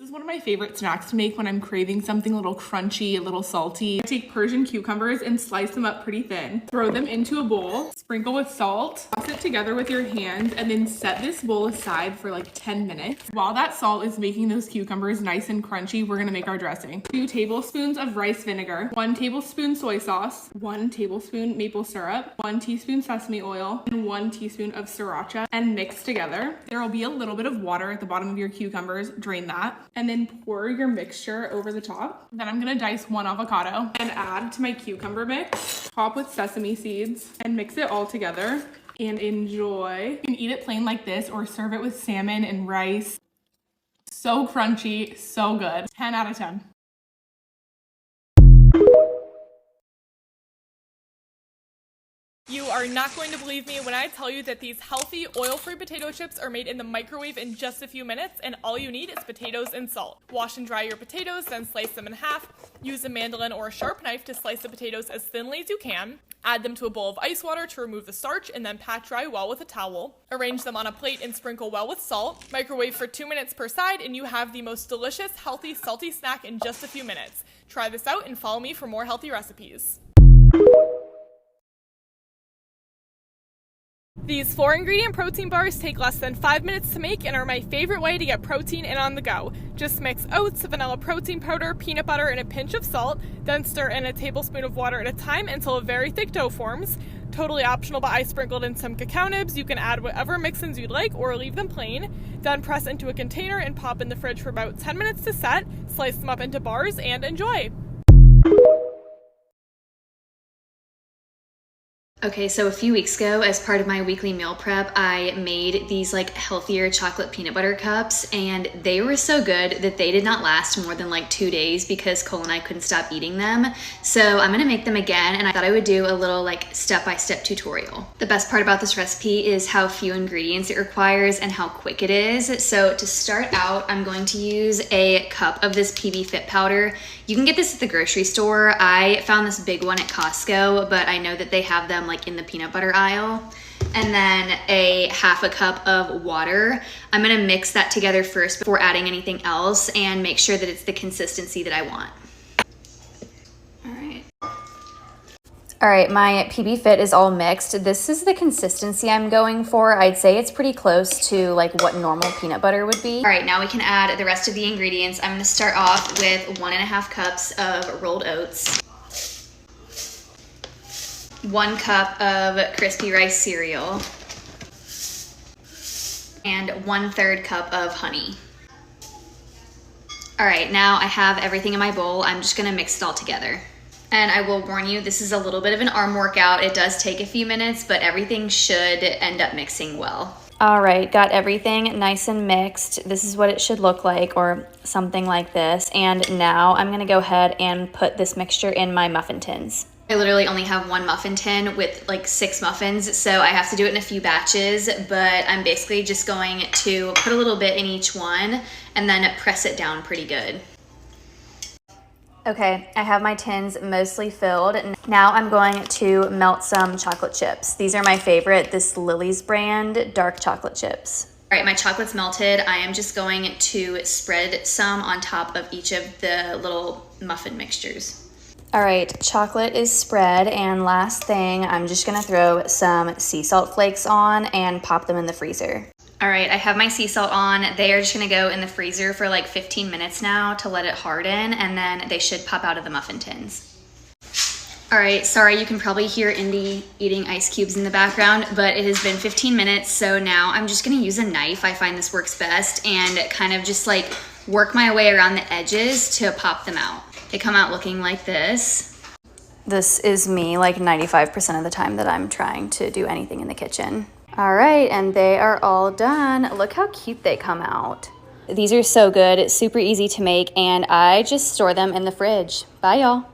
This is one of my favorite snacks to make when I'm craving something a little crunchy, a little salty. I take Persian cucumbers and slice them up pretty thin. Throw them into a bowl, sprinkle with salt, toss it together with your hands, and then set this bowl aside for like 10 minutes. While that salt is making those cucumbers nice and crunchy, we're gonna make our dressing. 2 tablespoons of rice vinegar, 1 tablespoon soy sauce, 1 tablespoon maple syrup, 1 teaspoon sesame oil, and 1 teaspoon of sriracha, and mix together. There will be a little bit of water at the bottom of your cucumbers. Drain that. And then pour your mixture over the top. Then I'm gonna dice 1 avocado and add to my cucumber mix. Top with sesame seeds and mix it all together and enjoy. You can eat it plain like this or serve it with salmon and rice. So crunchy, so good. 10 out of 10. You are not going to believe me when I tell you that these healthy, oil-free potato chips are made in the microwave in just a few minutes, and all you need is potatoes and salt. Wash and dry your potatoes, then slice them in half. Use a mandolin or a sharp knife to slice the potatoes as thinly as you can. Add them to a bowl of ice water to remove the starch, and then pat dry well with a towel. Arrange them on a plate and sprinkle well with salt. Microwave for 2 minutes per side, and you have the most delicious, healthy, salty snack in just a few minutes. Try this out and follow me for more healthy recipes. These 4-ingredient protein bars take less than 5 minutes to make and are my favorite way to get protein in on the go. Just mix oats, vanilla protein powder, peanut butter, and a pinch of salt, then stir in a tablespoon of water at a time until a very thick dough forms. Totally optional, but I sprinkled in some cacao nibs. You can add whatever mix-ins you'd like or leave them plain. Then press into a container and pop in the fridge for about 10 minutes to set. Slice them up into bars and enjoy. Okay, so a few weeks ago, as part of my weekly meal prep, I made these like healthier chocolate peanut butter cups, and they were so good that they did not last more than like 2 days because Cole and I couldn't stop eating them. So I'm gonna make them again, and I thought I would do a little like step-by-step tutorial. The best part about this recipe is how few ingredients it requires and how quick it is. So to start out, I'm going to use a cup of this PB Fit powder. You can get this at the grocery store. I found this big one at Costco, but I know that they have them like in the peanut butter aisle. And then a half a cup of water. I'm gonna mix that together first before adding anything else and make sure that it's the consistency that I want. All right, my PB Fit is all mixed. This is the consistency I'm going for. I'd say it's pretty close to like what normal peanut butter would be. All right, now we can add the rest of the ingredients. I'm gonna start off with 1.5 cups of rolled oats, 1 cup of crispy rice cereal, and 1/3 cup of honey. All right, now I have everything in my bowl. I'm just gonna mix it all together. And I will warn you, this is a little bit of an arm workout. It does take a few minutes, but everything should end up mixing well. All right, got everything nice and mixed. This is what it should look like, or something like this. And now I'm gonna go ahead and put this mixture in my muffin tins. I literally only have 1 muffin tin with like 6 muffins, so I have to do it in a few batches, but I'm basically just going to put a little bit in each one and then press it down pretty good. Okay, I have my tins mostly filled. Now I'm going to melt some chocolate chips. These are my favorite, this Lily's brand dark chocolate chips. All right, my chocolate's melted. I am just going to spread some on top of each of the little muffin mixtures. All right, chocolate is spread, and last thing, I'm just gonna throw some sea salt flakes on and pop them in the freezer. All right, I have my sea salt on. They are just gonna go in the freezer for like 15 minutes now to let it harden, and then they should pop out of the muffin tins. All right, sorry, you can probably hear Indy eating ice cubes in the background, but it has been 15 minutes, so now I'm just gonna use a knife. I find this works best, and kind of just like work my way around the edges to pop them out. They come out looking like this. This is me like 95% of the time that I'm trying to do anything in the kitchen. All right, and they are all done. Look how cute they come out. These are so good, it's super easy to make, and I just store them in the fridge. Bye, y'all.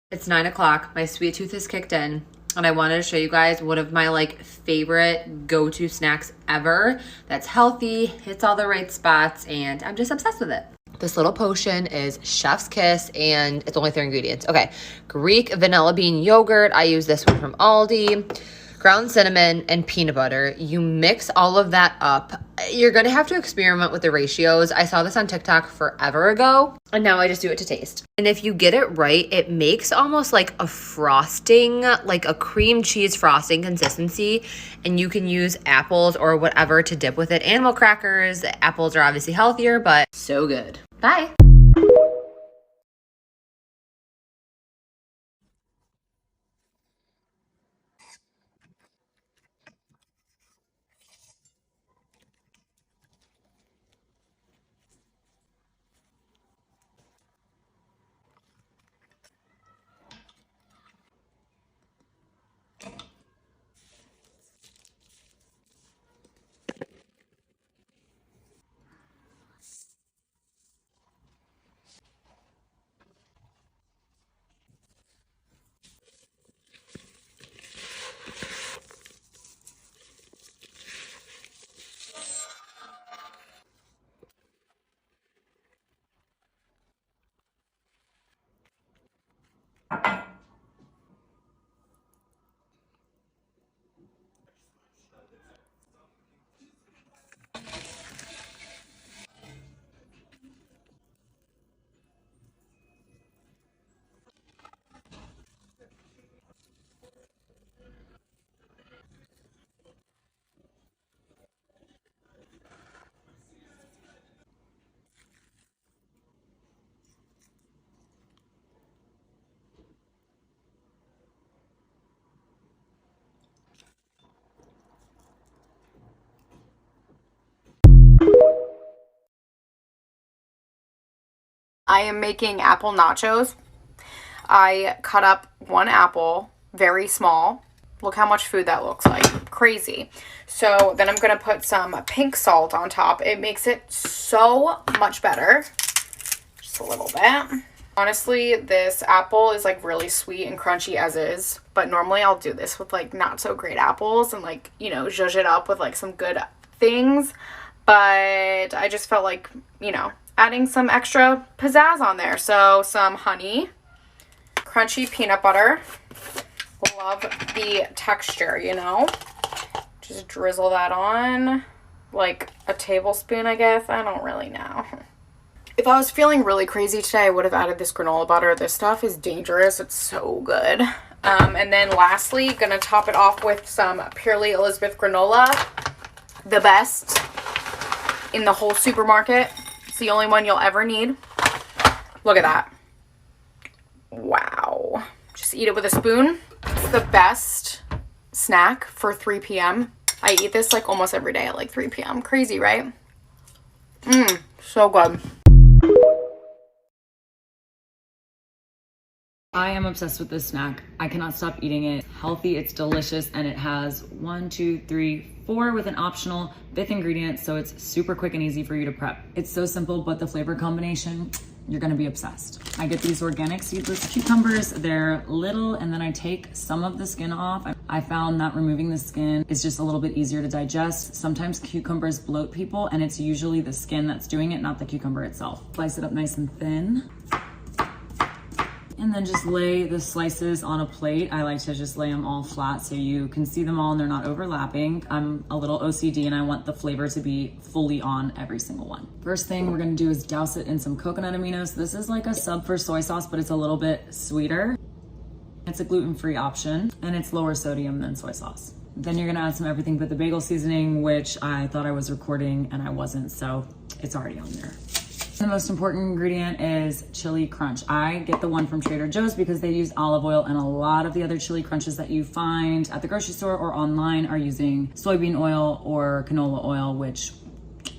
It's 9 o'clock, my sweet tooth has kicked in, and I wanted to show you guys one of my like favorite go-to snacks ever that's healthy, hits all the right spots, and I'm just obsessed with it. This little potion is Chef's Kiss, and it's only 3 ingredients. Okay, Greek vanilla bean yogurt. I use this one from Aldi. ground cinnamon, and peanut butter. You mix all of that up. You're gonna have to experiment with the ratios. I saw this on TikTok forever ago, and now I just do it to taste. And if you get it right, it makes almost like a frosting, like a cream cheese frosting consistency, and you can use apples or whatever to dip with it. Animal crackers, apples are obviously healthier, but so good. Bye. I am making apple nachos. I cut up one apple, very small. Look how much food that looks like. Crazy. So then I'm going to put some pink salt on top. It makes it so much better. Just a little bit. Honestly, this apple is like really sweet and crunchy as is. But normally I'll do this with like not so great apples and like, you know, zhuzh it up with like some good things. But I just felt like, you know, adding some extra pizzazz on there. So some honey, crunchy peanut butter. Love the texture, you know. Just drizzle that on like a tablespoon, I guess. I don't really know. If I was feeling really crazy today, I would have added this granola butter. This stuff is dangerous. It's so good. And then lastly, gonna top it off with some Purely Elizabeth granola. The best in the whole supermarket. It's the only one you'll ever need. Look at that. Wow. Just eat it with a spoon. It's the best snack for 3 p.m. I eat this like almost every day at like 3 p.m. Crazy, right? So good. I am obsessed with this snack. I cannot stop eating it. It's healthy, it's delicious, and it has 1, 2, 3, 4 with an optional 5th ingredient, so it's super quick and easy for you to prep. It's so simple, but the flavor combination, you're gonna be obsessed. I get these organic seedless cucumbers. They're little, and then I take some of the skin off. I found that removing the skin is just a little bit easier to digest. Sometimes cucumbers bloat people, and it's usually the skin that's doing it, not the cucumber itself. Slice it up nice and thin. And then just lay the slices on a plate. I like to just lay them all flat so you can see them all and they're not overlapping. I'm a little OCD and I want the flavor to be fully on every single one. First thing we're gonna do is douse it in some coconut aminos. This is like a sub for soy sauce, but it's a little bit sweeter. It's a gluten-free option and it's lower sodium than soy sauce. Then you're gonna add some everything but the bagel seasoning, which I thought I was recording and I wasn't, so it's already on there. The most important ingredient is chili crunch. I get the one from Trader Joe's because they use olive oil, and a lot of the other chili crunches that you find at the grocery store or online are using soybean oil or canola oil, which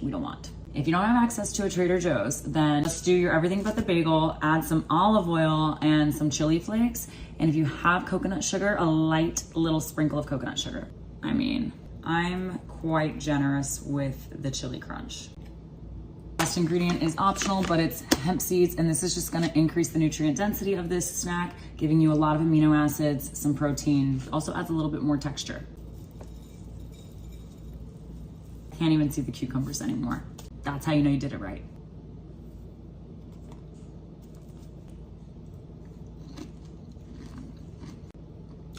we don't want. If you don't have access to a Trader Joe's, then just do your everything but the bagel, add some olive oil and some chili flakes. And if you have coconut sugar, a light little sprinkle of coconut sugar. I mean, I'm quite generous with the chili crunch. Last ingredient is optional, but it's hemp seeds, and this is just gonna increase the nutrient density of this snack, giving you a lot of amino acids, some protein, also adds a little bit more texture. Can't even see the cucumbers anymore. That's how you know you did it right.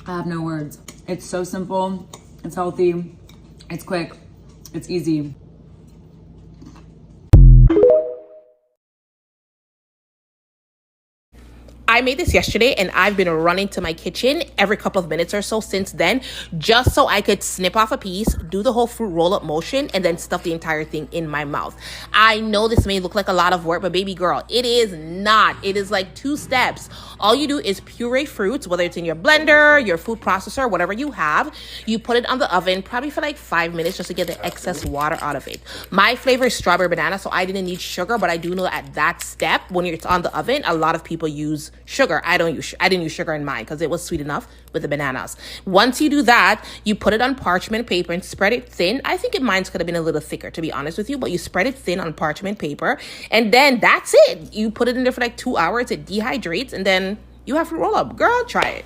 I have no words. It's so simple, it's healthy, it's quick, it's easy. I made this yesterday and I've been running to my kitchen every couple of minutes or so since then, just so I could snip off a piece, do the whole fruit roll up motion, and then stuff the entire thing in my mouth. I know this may look like a lot of work, but baby girl, it is not. It is like 2 steps. All you do is puree fruits, whether it's in your blender, your food processor, whatever you have. You put it on the oven, probably for like 5 minutes just to get the excess water out of it. My flavor is strawberry banana, so I didn't need sugar, but I do know at that step, when it's on the oven, a lot of people use sugar. I didn't use sugar in mine because it was sweet enough with the bananas. Once you do that, you put it on parchment paper and spread it thin. I think mine could have been a little thicker, to be honest with you, but you spread it thin on parchment paper, and then that's it. You put it in there for like 2 hours, it dehydrates, and then you have fruit roll up. Girl, try it.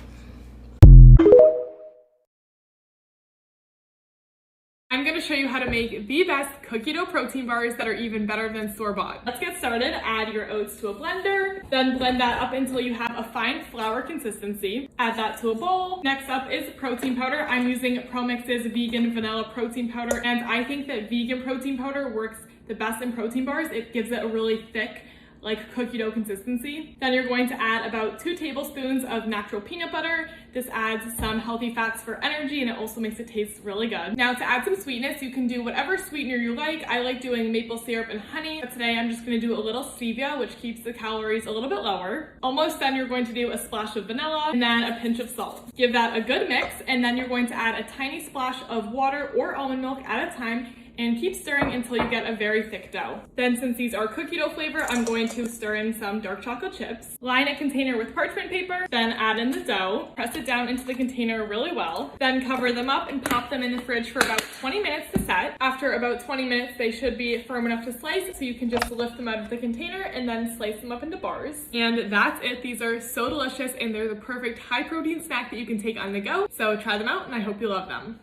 I'm going to show you how to make the best cookie dough protein bars that are even better than store-bought. Let's get started. Add your oats to a blender, then blend that up until you have a fine flour consistency. Add that to a bowl. Next up is protein powder. I'm using Promix's vegan vanilla protein powder, and I think that vegan protein powder works the best in protein bars. It gives it a really thick, like cookie dough consistency. Then you're going to add about 2 tablespoons of natural peanut butter. This adds some healthy fats for energy, and it also makes it taste really good. Now to add some sweetness, you can do whatever sweetener you like. I like doing maple syrup and honey, but today I'm just gonna do a little stevia, which keeps the calories a little bit lower. Almost done, you're going to do a splash of vanilla and then a pinch of salt. Give that a good mix, and then you're going to add a tiny splash of water or almond milk at a time, and keep stirring until you get a very thick dough. Then since these are cookie dough flavor, I'm going to stir in some dark chocolate chips. Line a container with parchment paper, then add in the dough. Press it down into the container really well. Then cover them up and pop them in the fridge for about 20 minutes to set. After about 20 minutes, they should be firm enough to slice, so you can just lift them out of the container and then slice them up into bars. And that's it. These are so delicious, and they're the perfect high protein snack that you can take on the go. So try them out, and I hope you love them.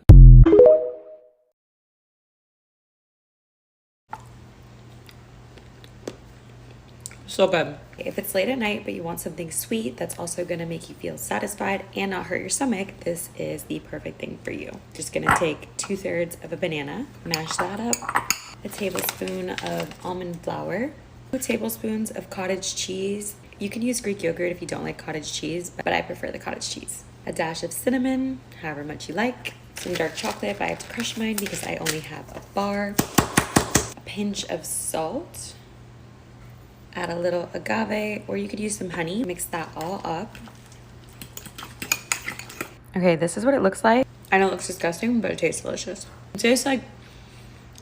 So good. If it's late at night but you want something sweet that's also going to make you feel satisfied and not hurt your stomach, this is the perfect thing for you. Just going to take 2/3 of a banana, mash that up, a tablespoon of almond flour, 2 tablespoons of cottage cheese. You can use Greek yogurt if you don't like cottage cheese, but I prefer the cottage cheese. A dash of cinnamon, however much you like. Some dark chocolate, but I have to crush mine because I only have a bar. A pinch of salt. Add a little agave, or you could use some honey. Mix that all up. Okay, this is what it looks like. I know it looks disgusting, but it tastes delicious. It tastes like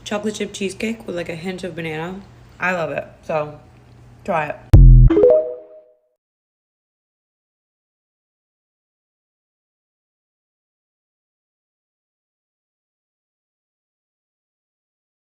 chocolate chip cheesecake with like a hint of banana. I love it, so try it.